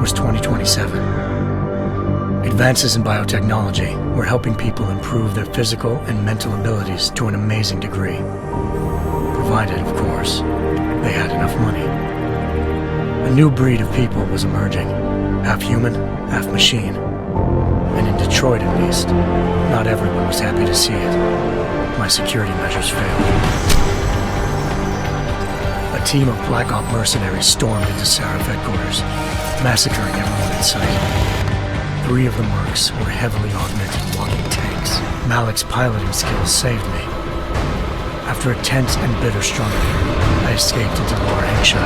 was 2027. Advances in biotechnology were helping people improve their physical and mental abilities to an amazing degree. Provided, of course, they had enough money. A new breed of people was emerging, half human, half machine. And in Detroit, at least, not everyone was happy to see it. My security measures failed. A team of Black Op mercenaries stormed into Seraph headquarters, massacring everyone in sight. 3 of the mercs were heavily augmented walking tanks. Malik's piloting skills saved me. After a tense and bitter struggle, I escaped into Lower Hankshire.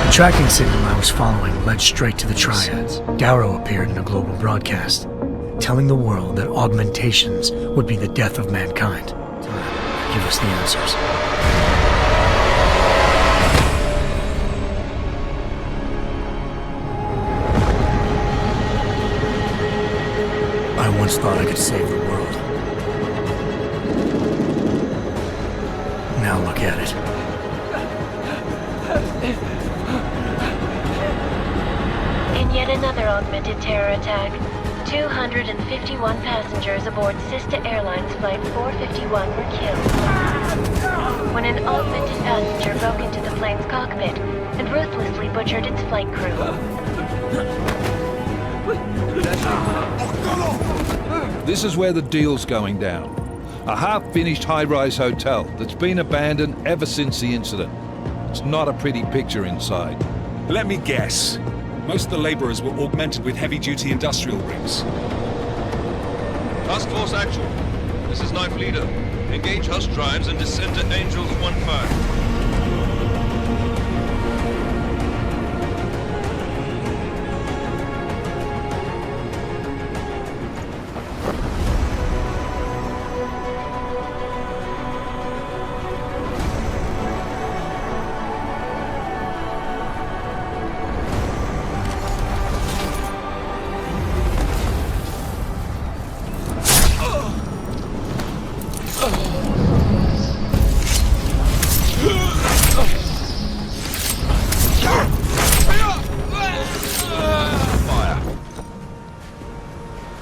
The tracking signal I was following led straight to the Triads. Darrow appeared in a global broadcast, telling the world that augmentations would be the death of mankind. Give us the answers. I once thought I could save the world. Now look at it. In yet another augmented terror attack, 251 passengers aboard Sister Airlines Flight 451 were killed. When an augmented passenger broke into the plane's cockpit and ruthlessly butchered its flight crew. This is where the deal's going down. A half-finished high-rise hotel that's been abandoned ever since the incident. It's not a pretty picture inside. Let me guess. Most of the laborers were augmented with heavy-duty industrial rigs. Task Force Actual. This is Knife Leader. Engage Hush drives and descend to Angels 1-5.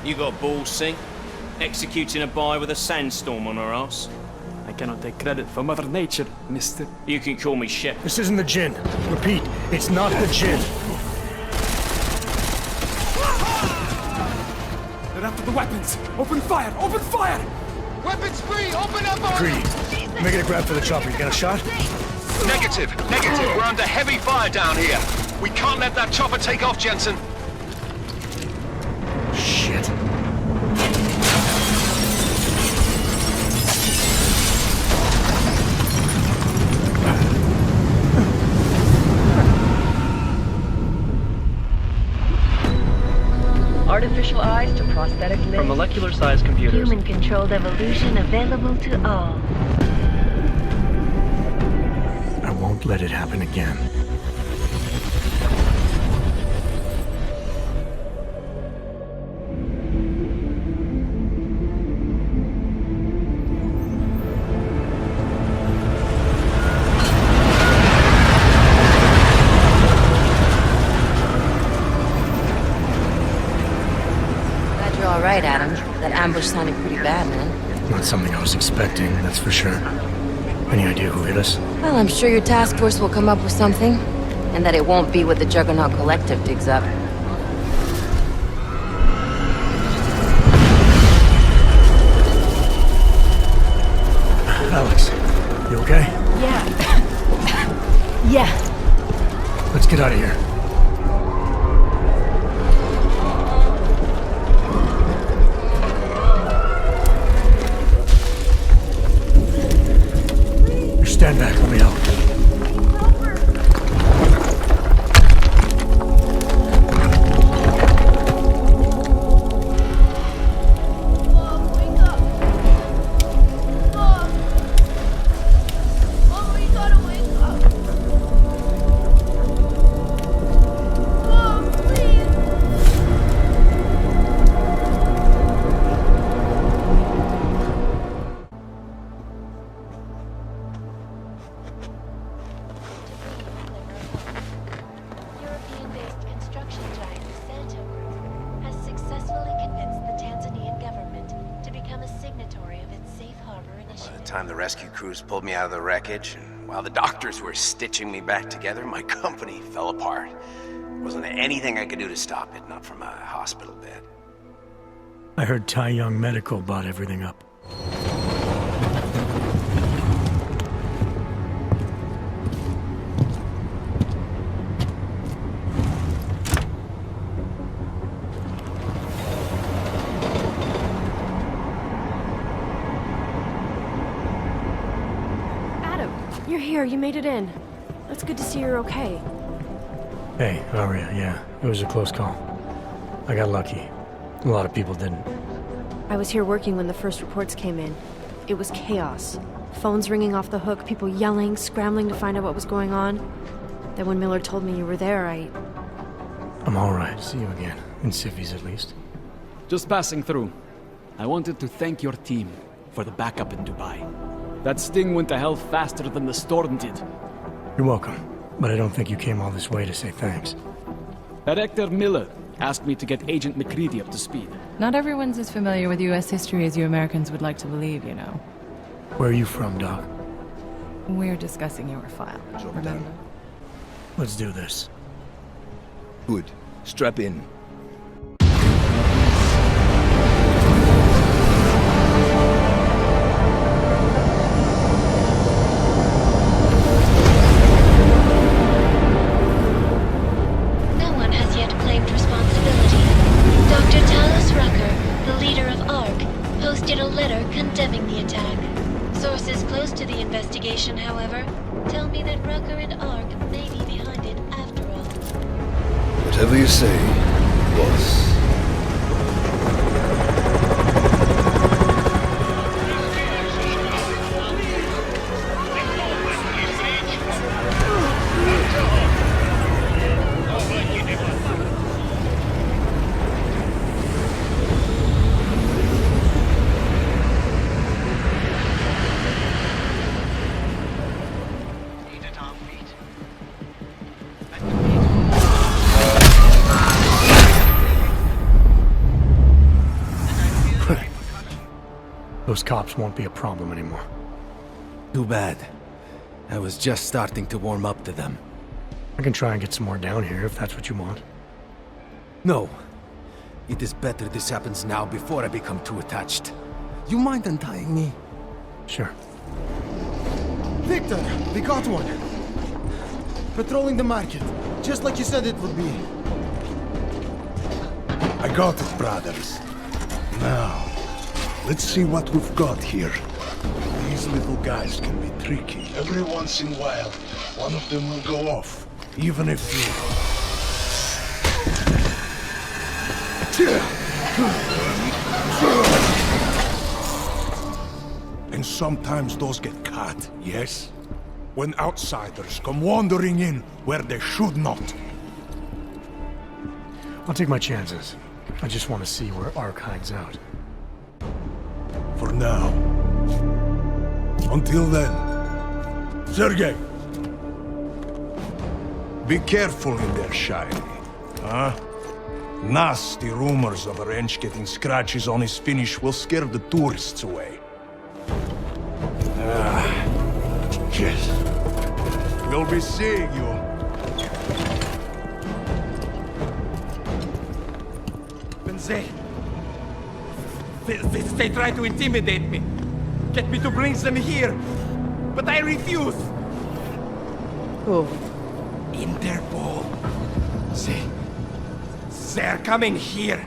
You got balls, Sink? Executing a buy with a sandstorm on her ass? I cannot take credit for Mother Nature, mister. You can call me Shep. This isn't the Jinn. Repeat, it's not the Jinn. They're after the weapons! Open fire! Open fire! Weapons free! Open up! Greedy, making a grab for the chopper. You got a shot? Negative! We're under heavy fire down here. We can't let that chopper take off, Jensen. Shit. Artificial eyes to prosthetic limbs. From molecular-sized computers. Human-controlled evolution available to all. I won't let it happen again. All right, Adam. That ambush sounded pretty bad, man. Not something I was expecting, that's for sure. Any idea who hit us? Well, I'm sure your task force will come up with something. And that it won't be what the Juggernaut Collective digs up. Alex, you okay? Yeah. Yeah. Let's get out of here. Stand back, let me help. time the rescue crews pulled me out of the wreckage, and while the doctors were stitching me back together, my company fell apart. Wasn't anything I could do to stop it, not from a hospital bed. I heard Tai Young Medical bought everything up. You're here, you made it in. It's good to see you're okay. Hey, Aria, yeah, it was a close call. I got lucky. A lot of people didn't. I was here working when the first reports came in. It was chaos. Phones ringing off the hook, people yelling, scrambling to find out what was going on. Then when Miller told me you were there, I'm alright. See you again. In civvies, at least. Just passing through. I wanted to thank your team for the backup in Dubai. That sting went to hell faster than the storm did. You're welcome, but I don't think you came all this way to say thanks. Director Miller asked me to get Agent McCready up to speed. Not everyone's as familiar with U.S. history as you Americans would like to believe, you know. Where are you from, Doc? We're discussing your file, remember? Let's do this. Good. Strap in. Condemning the attack. Sources close to the investigation, however, tell me that Rucker and Ark may be behind it after all. Whatever you say, boss. Those cops won't be a problem anymore. Too bad. I was just starting to warm up to them. I can try and get some more down here if that's what you want. No. It is better this happens now before I become too attached. You mind untying me? Sure. Victor, we got one. Patrolling the market, just like you said it would be. I got it, brothers. Now, let's see what we've got here. These little guys can be tricky. Every once in a while, one of them will go off, even if you... And sometimes those get caught, yes? When outsiders come wandering in where they should not. I'll take my chances. I just want to see where Ark hides out. For now. Until then. Sergei! Be careful in there, Shiny. Huh? Nasty rumors of a wrench getting scratches on his finish will scare the tourists away. Yes. We'll be seeing you. They try to intimidate me. Get me to bring them here. But I refuse. Who? Interpol. They're coming here.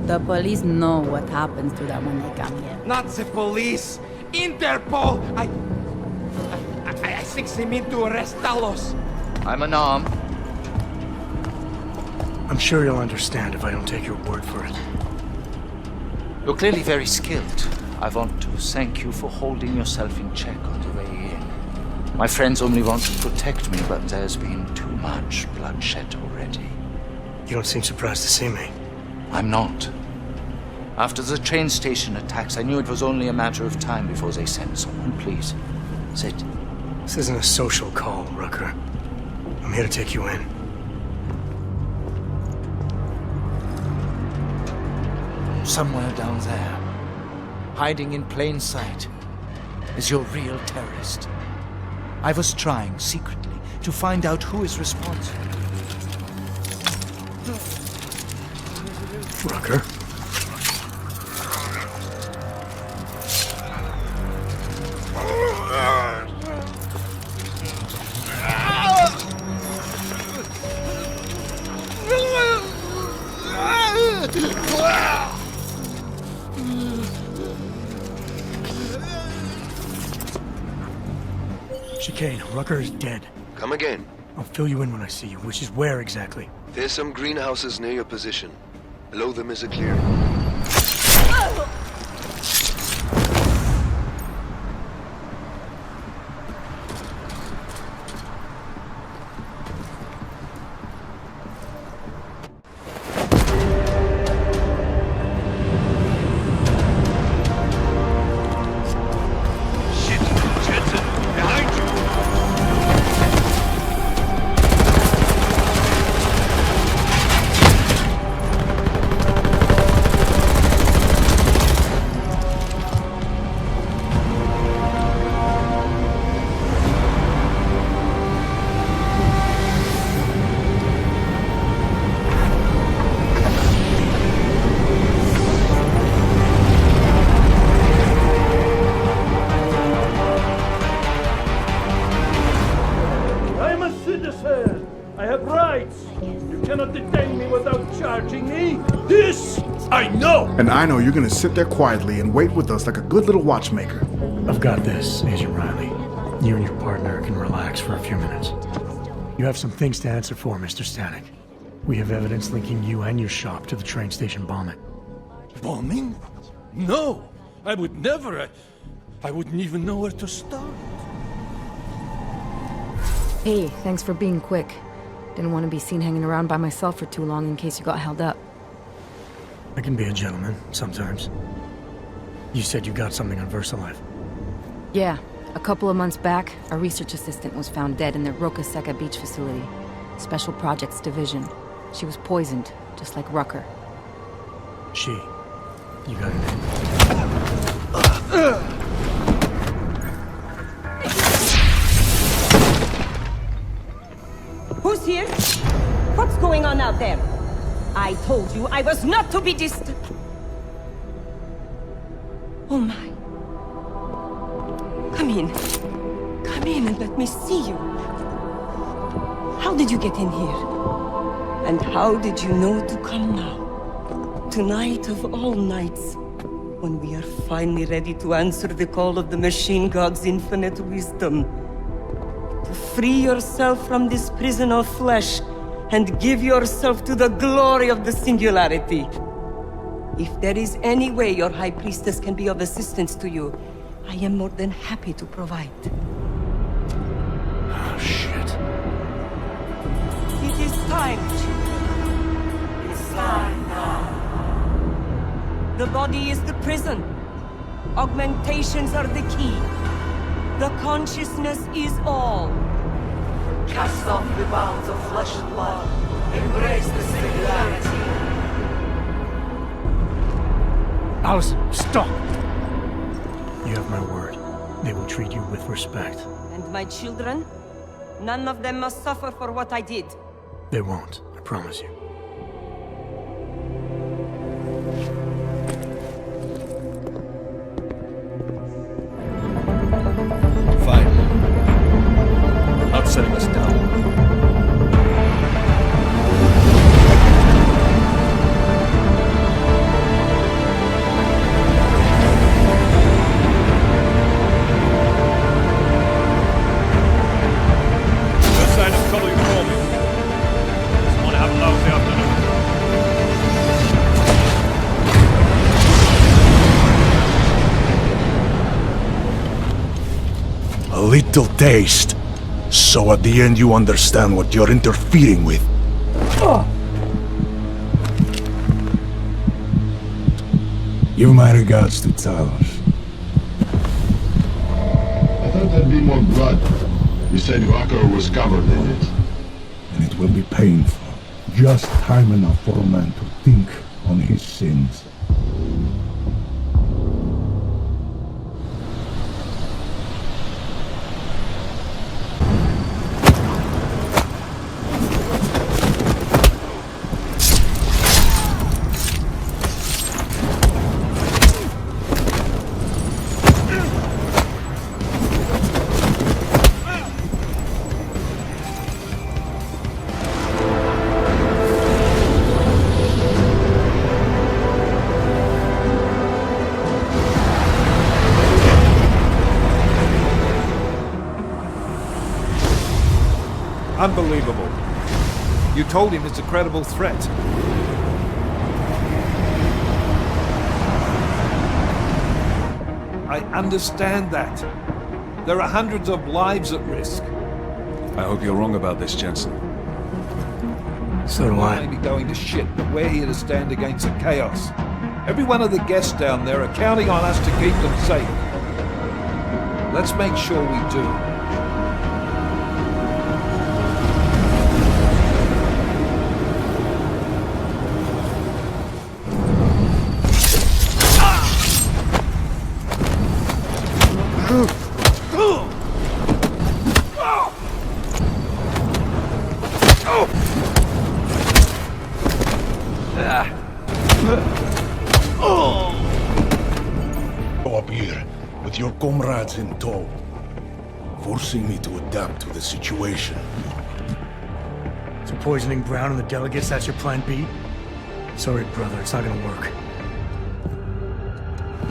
The police know what happens to them when they come here. Not the police. Interpol. I think they mean to arrest Talos. I'm unarmed. I'm sure you'll understand if I don't take your word for it. You're clearly very skilled. I want to thank you for holding yourself in check on the way in. My friends only want to protect me, but there's been too much bloodshed already. You don't seem surprised to see me. I'm not. After the train station attacks, I knew it was only a matter of time before they sent someone. Please, sit. This isn't a social call, Rucker. I'm here to take you in. Somewhere down there, hiding in plain sight, is your real terrorist. I was trying secretly to find out who is responsible. Rucker? Chicane, Rucker is dead. Come again. I'll fill you in when I see you, which is where exactly? There's some greenhouses near your position. Below them is a clearing. And I know you're gonna sit there quietly and wait with us like a good little watchmaker. I've got this, Agent Riley. You and your partner can relax for a few minutes. You have some things to answer for, Mr. Stanek. We have evidence linking you and your shop to the train station bombing. Bombing? No! I would never. I wouldn't even know where to start. Hey, thanks for being quick. Didn't want to be seen hanging around by myself for too long in case you got held up. I can be a gentleman, sometimes. You said you got something on VersaLife. Yeah, a couple of months back, a research assistant was found dead in the Roca Seca beach facility. Special Projects Division. She was poisoned, just like Rucker. She. You got her name? Who's here? What's going on out there? I told you I was not to be distant. Oh my. Come in. Come in and let me see you. How did you get in here? And how did you know to come now? Tonight of all nights, when we are finally ready to answer the call of the machine god's infinite wisdom. To free yourself from this prison of flesh and give yourself to the glory of the singularity. If there is any way your High Priestess can be of assistance to you, I am more than happy to provide. Oh, shit. It is time, children. It's time now. The body is the prison. Augmentations are the key. The consciousness is all. Cast off the bounds of flesh and blood. Embrace the singularity. Allison, stop! You have my word. They will treat you with respect. And my children? None of them must suffer for what I did. They won't, I promise you. Fine. Not setting us down. A little taste, so at the end you understand what you're interfering with. Give my regards to Talos. I thought there'd be more blood. You said Rucker was covered in it. And it will be painful. Just time enough for a man to think on his sins. Unbelievable. You told him it's a credible threat. I understand that. There are hundreds of lives at risk. I hope you're wrong about this, Jensen. So do I. We may be going to shit, but we're here to stand against the chaos. Every one of the guests down there are counting on us to keep them safe. Let's make sure we do. Go up here with your comrades in tow, forcing me to adapt to the situation. So poisoning Brown and the delegates, that's your plan B? Sorry, brother, it's not gonna work.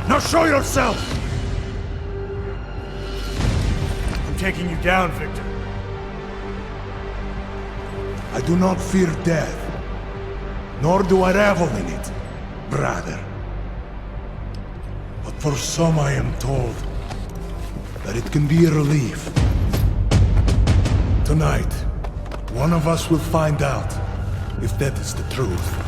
Now show yourself! I'm taking you down, Victor. I do not fear death, nor do I revel in it, brother. But for some I am told that it can be a relief. Tonight, one of us will find out if that is the truth.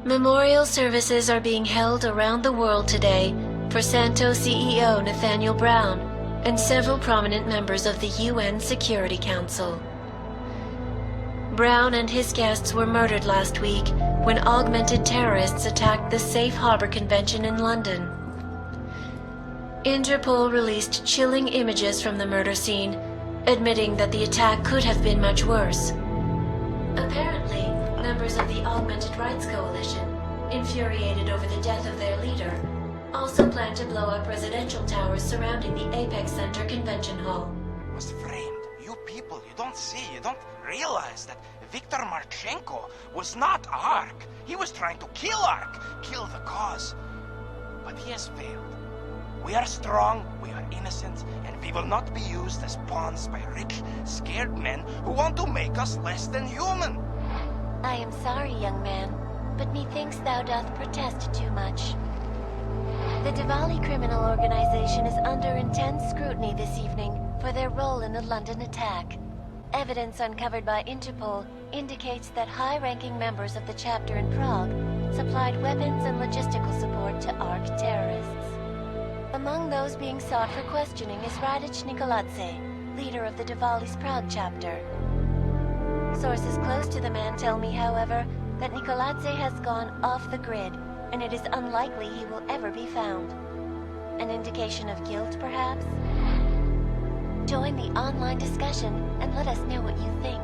Memorial services are being held around the world today for Santo CEO Nathaniel Brown and several prominent members of the UN Security Council. Brown and his guests were murdered last week when augmented terrorists attacked the Safe Harbor Convention in London. Interpol released chilling images from the murder scene, admitting that the attack could have been much worse. Apparently, members of the Augmented Rights Coalition, infuriated over the death of their leader, also plan to blow up residential towers surrounding the Apex Center Convention Hall. Was framed. You people, you don't see, you don't realize that Viktor Marchenko was not ARC. He was trying to kill ARC, kill the cause. But he has failed. We are strong, we are innocent, and we will not be used as pawns by rich, scared men who want to make us less than human. I am sorry, young man, but methinks thou doth protest too much. The Diwali criminal organization is under intense scrutiny this evening for their role in the London attack. Evidence uncovered by Interpol indicates that high-ranking members of the chapter in Prague supplied weapons and logistical support to ARC terrorists. Among those being sought for questioning is Radic Nikoladze, leader of the Diwali's Prague chapter. Sources close to the man tell me, however, that Nikoladze has gone off the grid, and it is unlikely he will ever be found. An indication of guilt, perhaps? Join the online discussion and let us know what you think.